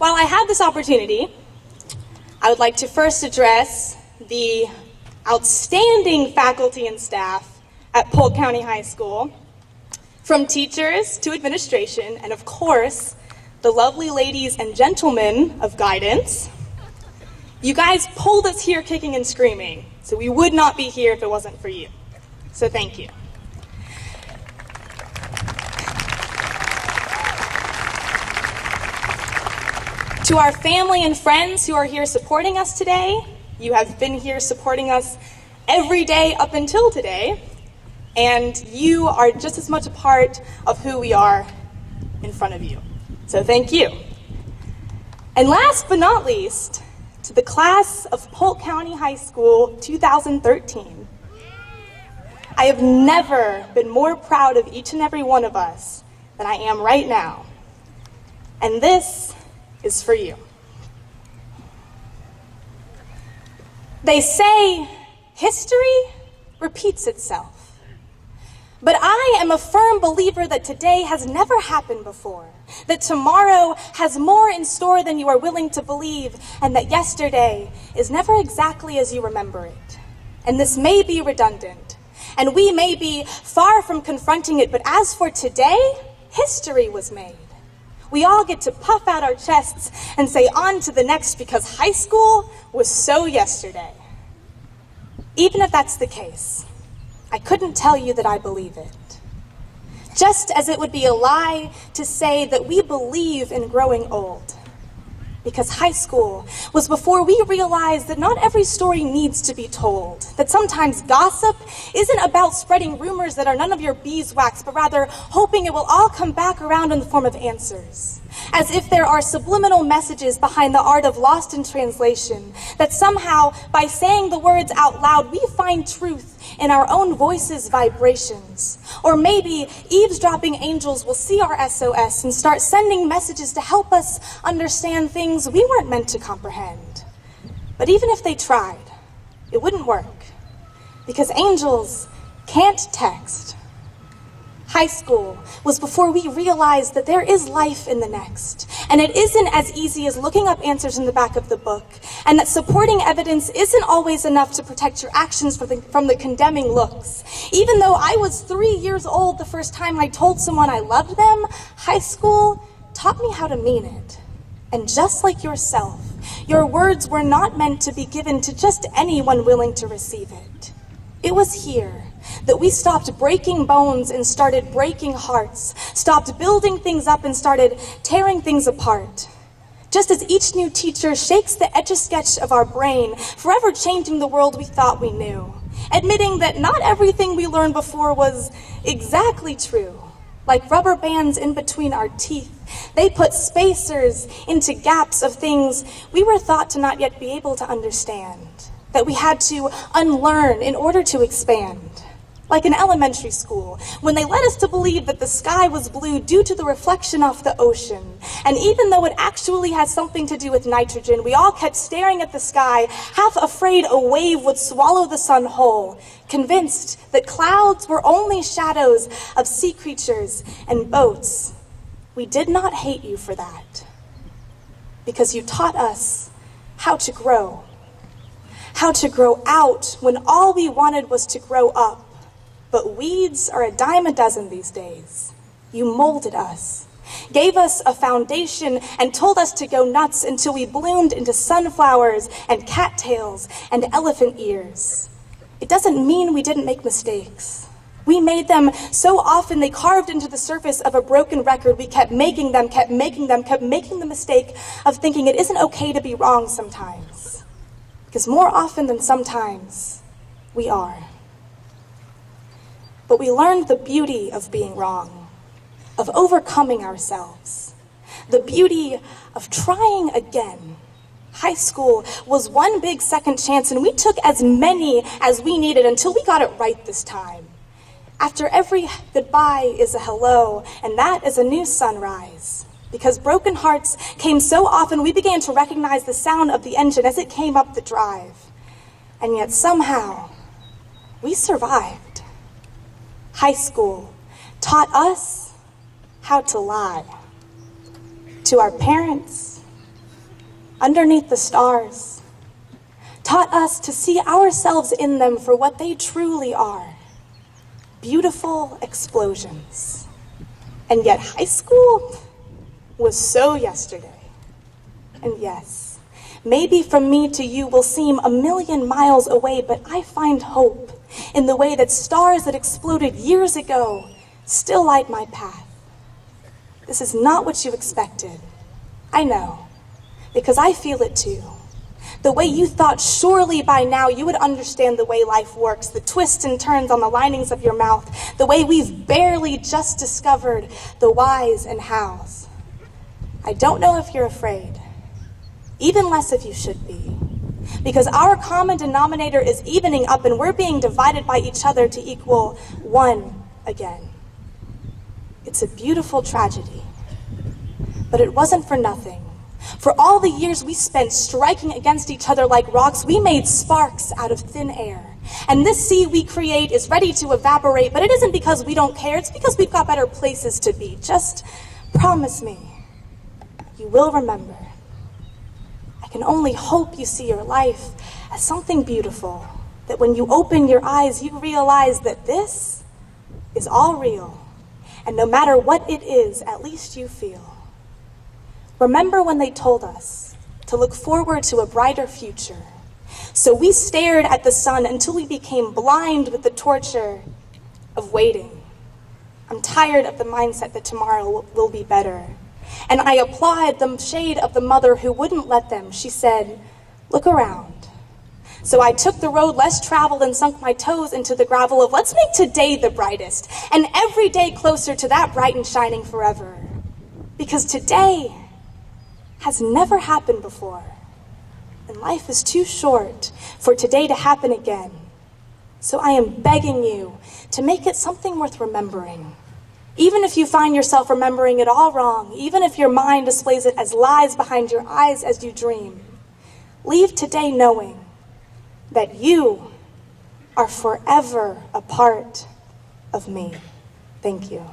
While I have this opportunity, I would like to first address the outstanding faculty and staff at Polk County High School, from teachers to administration, and of course, the lovely ladies and gentlemen of guidance. You guys pulled us here kicking and screaming, so we would not be here if it wasn't for you. So thank you. To our family and friends who are here supporting us today, you have been here supporting us every day up until today, and you are just as much a part of who we are in front of you. So thank you. And last but not least, to the class of Polk County High School 2013. I have never been more proud of each and every one of us than I am right now. And this is for you. They say history repeats itself, but I am a firm believer that today has never happened before, that tomorrow has more in store than you are willing to believe, and that yesterday is never exactly as you remember it. And this may be redundant, and we may be far from confronting it, but as for today, history was made. We all get to puff out our chests and say on to the next because high school was so yesterday. Even if that's the case, I couldn't tell you that I believe it. Just as it would be a lie to say that we believe in growing old. Because high school was before we realized that not every story needs to be told, that sometimes gossip isn't about spreading rumors that are none of your beeswax, but rather hoping it will all come back around in the form of answers. As if there are subliminal messages behind the art of lost in translation, that somehow, by saying the words out loud, we find truth in our own voices' vibrations. Or maybe eavesdropping angels will see our SOS and start sending messages to help us understand things we weren't meant to comprehend. But even if they tried, it wouldn't work, because angels can't text. High school was before we realized that there is life in the next, and it isn't as easy as looking up answers in the back of the book, and that supporting evidence isn't always enough to protect your actions from the condemning looks. Even though I was 3 years old the first time I told someone I loved them, high school taught me how to mean it. And just like yourself, your words were not meant to be given to just anyone willing to receive it. It was here that we stopped breaking bones and started breaking hearts, stopped building things up and started tearing things apart. Just as each new teacher shakes the etch-a-sketch of our brain, forever changing the world we thought we knew, admitting that not everything we learned before was exactly true. Like rubber bands in between our teeth, they put spacers into gaps of things we were thought to not yet be able to understand, that we had to unlearn in order to expand. Like in elementary school, when they led us to believe that the sky was blue due to the reflection off the ocean. And even though it actually has something to do with nitrogen, we all kept staring at the sky, half afraid a wave would swallow the sun whole, convinced that clouds were only shadows of sea creatures and boats. We did not hate you for that, because you taught us how to grow out when all we wanted was to grow up. But weeds are a dime a dozen these days. You molded us, gave us a foundation, and told us to go nuts until we bloomed into sunflowers and cattails and elephant ears. It doesn't mean we didn't make mistakes. We made them so often they carved into the surface of a broken record. We kept making the mistake of thinking it isn't okay to be wrong sometimes. Because more often than sometimes, we are. But we learned the beauty of being wrong, of overcoming ourselves, the beauty of trying again. High school was one big second chance, and we took as many as we needed until we got it right this time. After every goodbye is a hello, and that is a new sunrise. Because broken hearts came so often, we began to recognize the sound of the engine as it came up the drive. And yet somehow, we survived. High school taught us how to lie. To our parents, underneath the stars, taught us to see ourselves in them for what they truly are, beautiful explosions. And yet high school was so yesterday. And yes, maybe from me to you will seem a million miles away, but I find hope in the way that stars that exploded years ago still light my path. This is not what you expected. I know, because I feel it too. The way you thought surely by now you would understand the way life works, the twists and turns on the linings of your mouth, the way we've barely just discovered the whys and hows. I don't know if you're afraid, even less if you should be, because our common denominator is evening up and we're being divided by each other to equal one again. It's a beautiful tragedy, but it wasn't for nothing. For all the years we spent striking against each other like rocks, we made sparks out of thin air. And this sea we create is ready to evaporate, but it isn't because we don't care, it's because we've got better places to be. Just promise me, you will remember. I can only hope you see your life as something beautiful, that when you open your eyes, you realize that this is all real. And no matter what it is, at least you feel. Remember when they told us to look forward to a brighter future. So we stared at the sun until we became blind with the torture of waiting. I'm tired of the mindset that tomorrow will be better. And I applaud the shade of the mother who wouldn't let them. She said, look around. So I took the road less traveled and sunk my toes into the gravel of let's make today the brightest and every day closer to that bright and shining forever. Because today has never happened before, and life is too short for today to happen again. So I am begging you to make it something worth remembering. Even if you find yourself remembering it all wrong, even if your mind displays it as lies behind your eyes as you dream, leave today knowing that you are forever a part of me. Thank you.